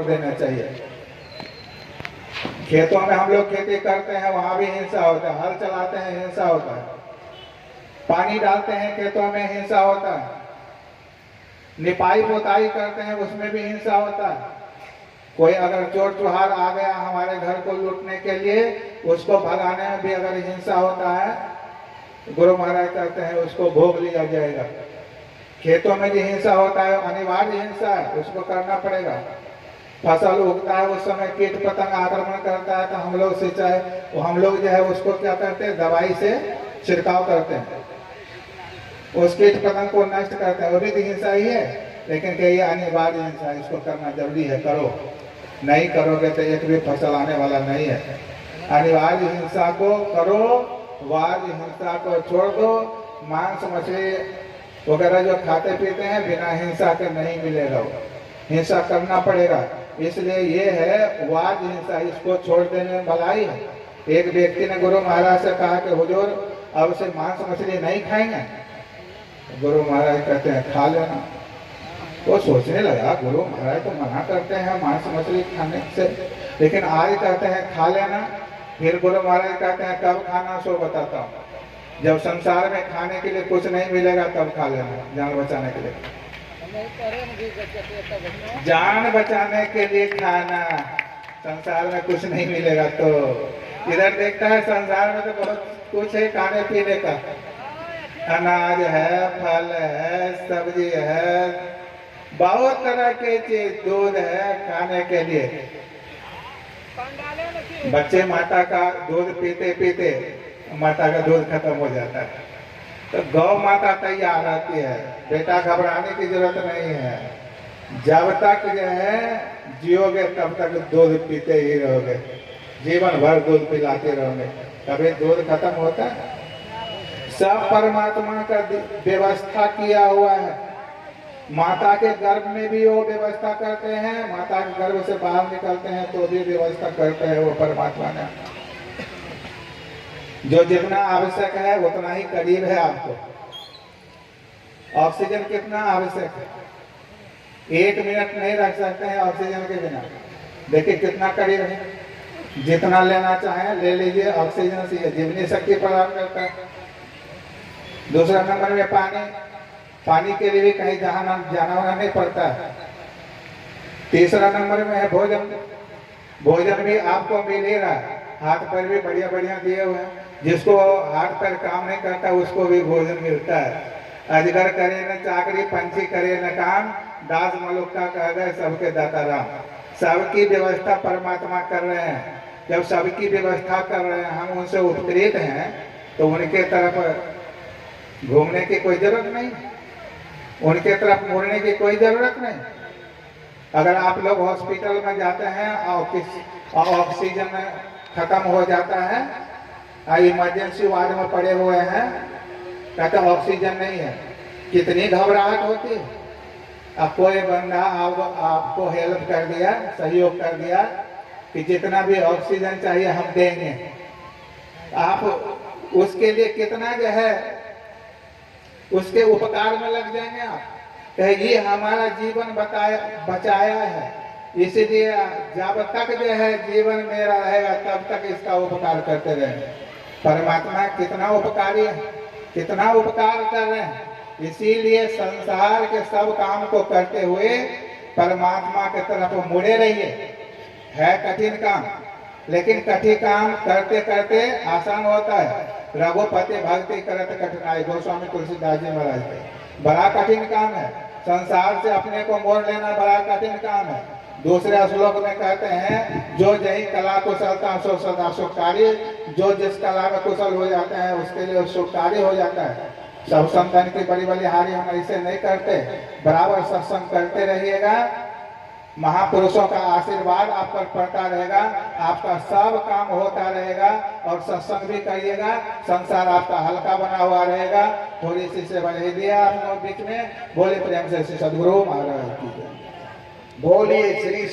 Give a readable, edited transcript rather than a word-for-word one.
देना चाहिए। खेतों में हम लोग खेती करते हैं, वहां भी हिंसा होता है। हल चलाते हैं, हिंसा होता है। पानी डालते हैं खेतों में, हिंसा होता है। निपाई पोताई करते हैं, उसमें भी हिंसा होता है। कोई अगर चोर चुहार आ गया हमारे घर को लूटने के लिए, उसको भगाने में भी अगर हिंसा होता है, गुरु महाराज कहते हैं उसको भोग लिया जाएगा। खेतों में जो हिंसा होता है अनिवार्य हिंसा है, उसको करना पड़ेगा। फसल उगता है, उस समय कीट पतंग आक्रमण करता है, तो हम लोग सिंचाई, हम लोग जो है उसको क्या करते हैं, दवाई से छिड़काव करते हैं, उस कीट पतंग को नष्ट करते हैं। वो भी तो हिंसा ही है, लेकिन ये अनिवार्य हिंसा है, इसको करना जरूरी है, करो। नहीं करोगे तो एक भी फसल आने वाला नहीं है। अनिवार्य हिंसा को करो, वार्य हिंसा को छोड़ दो। मांस मछली वगैरह जो खाते पीते हैं बिना हिंसा के नहीं मिलेगा, वो हिंसा करना पड़ेगा। इसलिए ये है वार्य हिंसा, इसको छोड़ देने में भलाई है। एक व्यक्ति ने गुरु महाराज से कहा कि हुजूर अब से मांस मछली नहीं खाएंगे। गुरु महाराज कहते हैं खा लेना। वो सोचने लगा गुरु महाराज तो मना करते हैं मांस मछली खाने से, लेकिन आज कहते हैं खा लेना। फिर गुरु महाराज कहते हैं कब खाना, सो बताता हूँ। जब संसार में खाने के लिए कुछ नहीं मिलेगा तब खा लेना, जान बचाने के लिए। जान बचाने के लिए खाना, संसार में कुछ नहीं मिलेगा तो। इधर देखता है संसार में तो बहुत कुछ है खाने पीने का, अनाज है, फल है, सब्जी है, बहुत तरह के चीज, दूध है खाने के लिए। बच्चे माता का दूध पीते पीते माता का दूध खत्म हो जाता है, तो गौ माता तैयार रहती है, बेटा घबराने की जरूरत नहीं है। जब तक जो है जियोगे तब तक दूध पीते ही रहोगे, जीवन भर दूध पिलाते रहोगे, कभी दूध खत्म होता है? सब परमात्मा का व्यवस्था किया हुआ है। माता के गर्भ में भी वो व्यवस्था करते हैं, माता के गर्भ से बाहर निकलते हैं तो भी व्यवस्था करते हैं वो परमात्मा ने। जो जितना आवश्यक है उतना ही करीब है आपको। ऑक्सीजन कितना आवश्यक है, 1 मिनट नहीं रख सकते हैं ऑक्सीजन के बिना। देखिए कितना करीब है, जितना लेना चाहें ले लीजिए, ऑक्सीजन से जीवनी शक्ति प्रदान करता है। दूसरा नंबर में पानी, पानी के लिए भी कहीं जाना नहीं पड़ता है। तीसरा नंबर में है भोजन, भोजन भी आपको मिल ही रहा है, हाथ पैर भी बढ़िया बढ़िया दिए हुए हैं। जिसको हाथ पैर काम नहीं करता उसको भी भोजन मिलता है। अजगर करे न चाकरी, पंछी करे न काम, दास मलुक्का कह गए सबके दाता राम। सबकी व्यवस्था परमात्मा कर रहे हैं। जब सबकी व्यवस्था कर रहे हैं, हम उनसे उपकृत हैं, तो उनके तरफ घूमने की कोई जरूरत नहीं, उनके तरफ मुड़ने की कोई जरूरत नहीं। अगर आप लोग हॉस्पिटल में जाते हैं और ऑक्सीजन खत्म हो जाता है, इमरजेंसी वार्ड में पड़े हुए हैं, कहते ऑक्सीजन नहीं है, कितनी घबराहट होती है। अब कोई बंदा आपको हेल्प कर दिया, सहयोग कर दिया कि जितना भी ऑक्सीजन चाहिए हम देंगे, आप उसके लिए कितना जो है उसके उपकार में लग जाएंगे आप। ये हमारा जीवन बचाया है, इसीलिए जब तक जो है जीवन मेरा रहेगा तब तक इसका उपकार करते रहेंगे। परमात्मा कितना उपकारी है, कितना उपकार कर रहे हैं। इसीलिए संसार के सब काम को करते हुए परमात्मा के तरफ मुड़े रहिए। है कठिन काम, लेकिन कठिन काम करते करते आसान होता है। रघुपति भक्ति करत कठिनाई, गोस्वामी तुलसीदास जी महाराज के। बड़ा कठिन काम है, संसार से अपने को मोड़ लेना बड़ा कठिन काम है। दूसरे श्लोक में कहते हैं जो जही कला कुशलता सो सदा सुखकारी, जो जिस कला में कुशल हो जाते हैं उसके लिए सुखकारी हो जाता है। सब संतान की बड़ी बलिहारी हम ऐसे नहीं करते, बराबर सत्संग करते रहिएगा, महापुरुषों का आशीर्वाद आप पर पड़ता रहेगा, आपका सब काम होता रहेगा और सत्संग भी करिएगा, संसार आपका हल्का बना हुआ रहेगा। थोड़ी सी सेवा ले दिया आप लोग बीच में, बोले प्रेम से सदगुरु महाराज की जय। बोलिए श्री